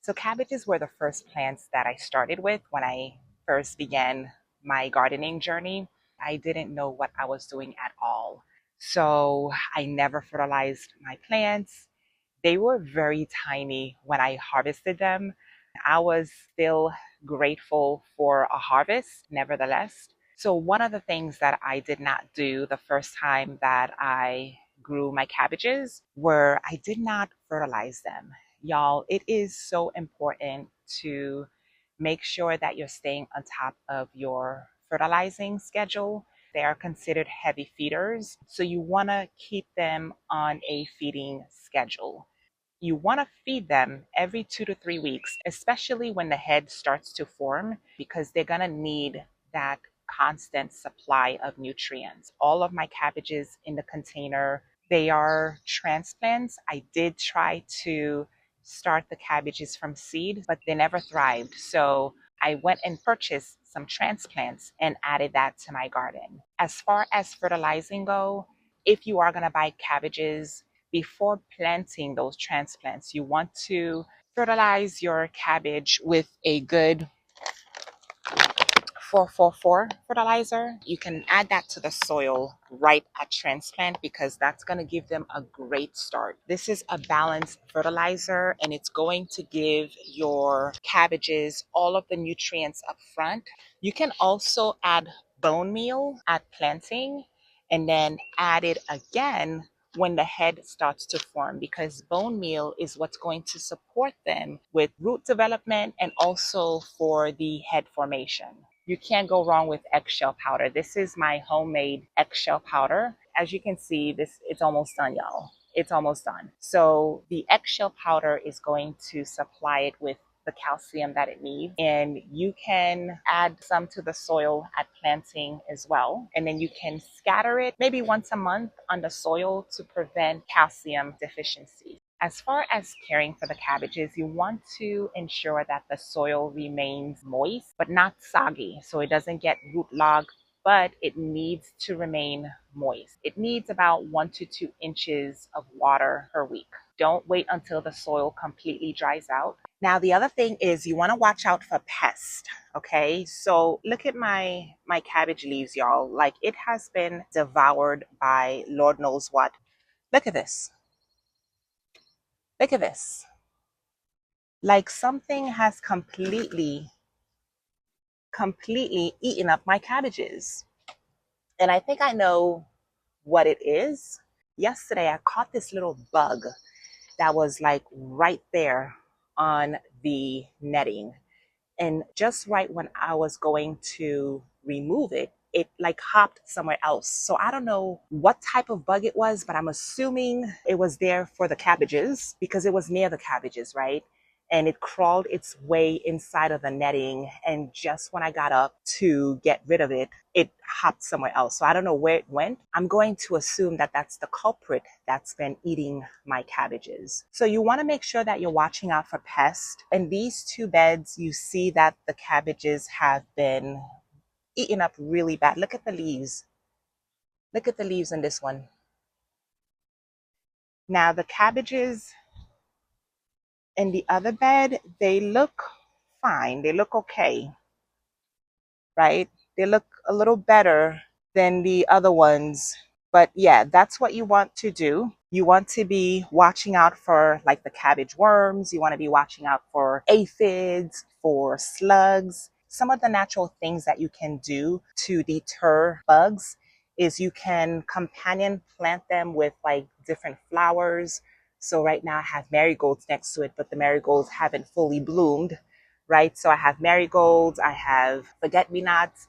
So cabbages were the first plants that I started with when I first began my gardening journey. I didn't know what I was doing at all. So I never fertilized my plants. They were very tiny when I harvested them. I was still grateful for a harvest, nevertheless. So, one of the things that I did not do the first time that I grew my cabbages were I did not fertilize them. Y'all, it is so important to make sure that you're staying on top of your fertilizing schedule. They are considered heavy feeders, so you want to keep them on a feeding schedule. You want to feed them every 2 to 3 weeks, especially when the head starts to form, because they're going to need that constant supply of nutrients. All of my cabbages in the container, they are transplants. I did try to start the cabbages from seed, but they never thrived. So I went and purchased some transplants and added that to my garden. As far as fertilizing go, if you are going to buy cabbages, before planting those transplants, you want to fertilize your cabbage with a good 444 fertilizer. You can add that to the soil right at transplant because that's going to give them a great start. This is a balanced fertilizer and it's going to give your cabbages all of the nutrients up front. You can also add bone meal at planting and then add it again when the head starts to form, because bone meal is what's going to support them with root development and also for the head formation. You can't go wrong with eggshell powder. This is my homemade eggshell powder. As you can see, it's almost done, y'all. It's almost done. So the eggshell powder is going to supply it with the calcium that it needs. And you can add some to the soil at planting as well. And then you can scatter it maybe once a month on the soil to prevent calcium deficiency. As far as caring for the cabbages, you want to ensure that the soil remains moist, but not soggy, so it doesn't get root logged, but it needs to remain moist. It needs about 1 to 2 inches of water per week. Don't wait until the soil completely dries out. Now, the other thing is you want to watch out for pests. Okay, so look at my cabbage leaves, y'all. Like, it has been devoured by Lord knows what. Look at this. Look at this. Like, something has completely eaten up my cabbages. And I think I know what it is. Yesterday, I caught this little bug that was like right there on the netting. And just right when I was going to remove it, it like hopped somewhere else. So I don't know what type of bug it was, but I'm assuming it was there for the cabbages because it was near the cabbages, right? And it crawled its way inside of the netting. And just when I got up to get rid of it, it hopped somewhere else. So I don't know where it went. I'm going to assume that that's the culprit that's been eating my cabbages. So you want to make sure that you're watching out for pests. In these two beds, you see that the cabbages have been eaten up really bad. Look at the leaves. Look at the leaves in this one. Now the cabbages in the other bed, they look fine. They look okay, right? They look a little better than the other ones. But yeah, that's what you want to do. You want to be watching out for like the cabbage worms. You want to be watching out for aphids, for slugs. Some of the natural things that you can do to deter bugs is you can companion plant them with like different flowers. So right now I have marigolds next to it, but the marigolds haven't fully bloomed, right? So I have marigolds, I have forget-me-nots.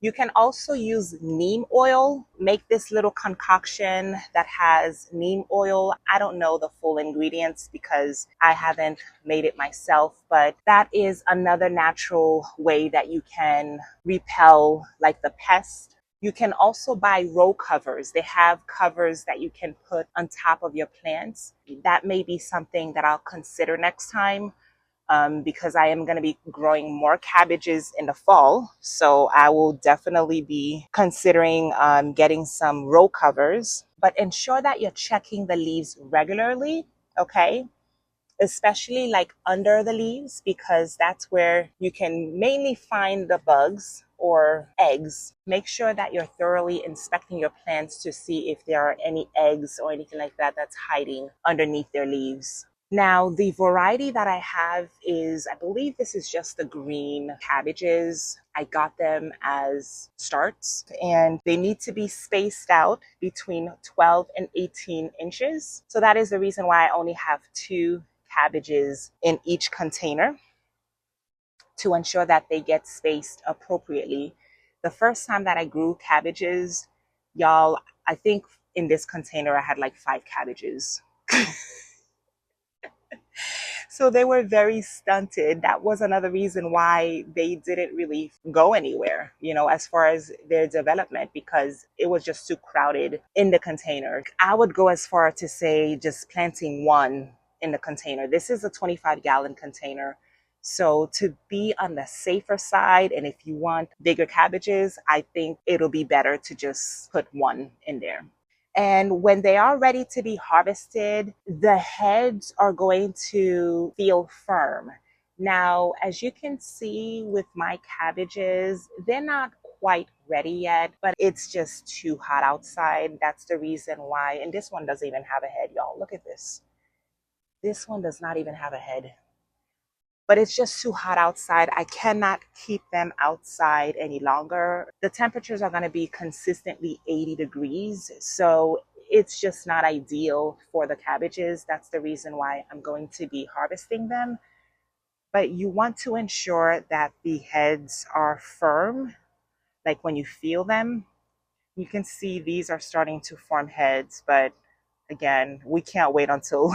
You can also use neem oil. Make this little concoction that has neem oil. I don't know the full ingredients because I haven't made it myself, but that is another natural way that you can repel like the pests. You can also buy row covers. They have covers that you can put on top of your plants. That may be something that I'll consider next time. Because I am going to be growing more cabbages in the fall. So I will definitely be considering getting some row covers, but ensure that you're checking the leaves regularly, okay? especially like under the leaves, because that's where you can mainly find the bugs or eggs. Make sure that you're thoroughly inspecting your plants to see if there are any eggs or anything like that that's hiding underneath their leaves. Now, the variety that I have is, I believe this is just the green cabbages. I got them as starts, and they need to be spaced out between 12 and 18 inches. So that is the reason why I only have 2 cabbages in each container, to ensure that they get spaced appropriately. The first time that I grew cabbages, y'all, I think in this container I had like 5 cabbages. So they were very stunted. That was another reason why they didn't really go anywhere, as far as their development, because it was just too crowded in the container. I would go as far to say just planting one in the container. This is a 25-gallon container. So to be on the safer side, and if you want bigger cabbages, I think it'll be better to just put one in there. And when they are ready to be harvested, the heads are going to feel firm. Now, as you can see with my cabbages, they're not quite ready yet, but it's just too hot outside. That's the reason why. And this one doesn't even have a head, y'all. Look at this. This one does not even have a head. But it's just too hot outside. I cannot keep them outside any longer. The temperatures are going to be consistently 80 degrees. So it's just not ideal for the cabbages. That's the reason why I'm going to be harvesting them. But you want to ensure that the heads are firm. Like when you feel them, you can see these are starting to form heads. But again, we can't wait until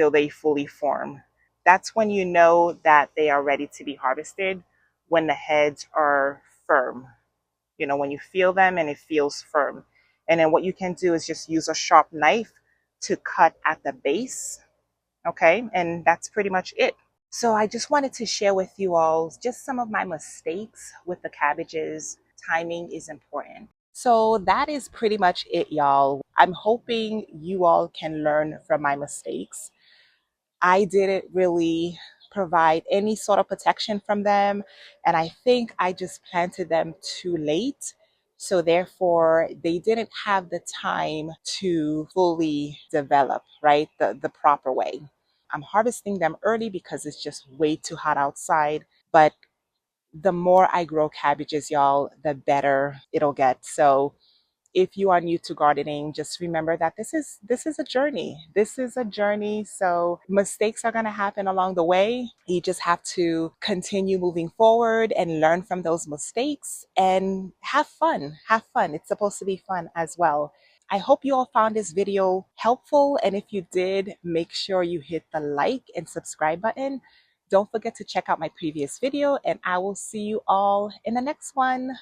they fully form. That's when you know that they are ready to be harvested, when the heads are firm. When you feel them and it feels firm. And then what you can do is just use a sharp knife to cut at the base. Okay, and that's pretty much it. So I just wanted to share with you all just some of my mistakes with the cabbages. Timing is important. So that is pretty much it, y'all. I'm hoping you all can learn from my mistakes. I didn't really provide any sort of protection from them, and I think I just planted them too late. So therefore, they didn't have the time to fully develop, right, the proper way. I'm harvesting them early because it's just way too hot outside. But the more I grow cabbages, y'all, the better it'll get. So if you are new to gardening, just remember that this is a journey. This is a journey. So mistakes are going to happen along the way. You just have to continue moving forward and learn from those mistakes and have fun. Have fun. It's supposed to be fun as well. I hope you all found this video helpful. And if you did, make sure you hit the like and subscribe button. Don't forget to check out my previous video, and I will see you all in the next one.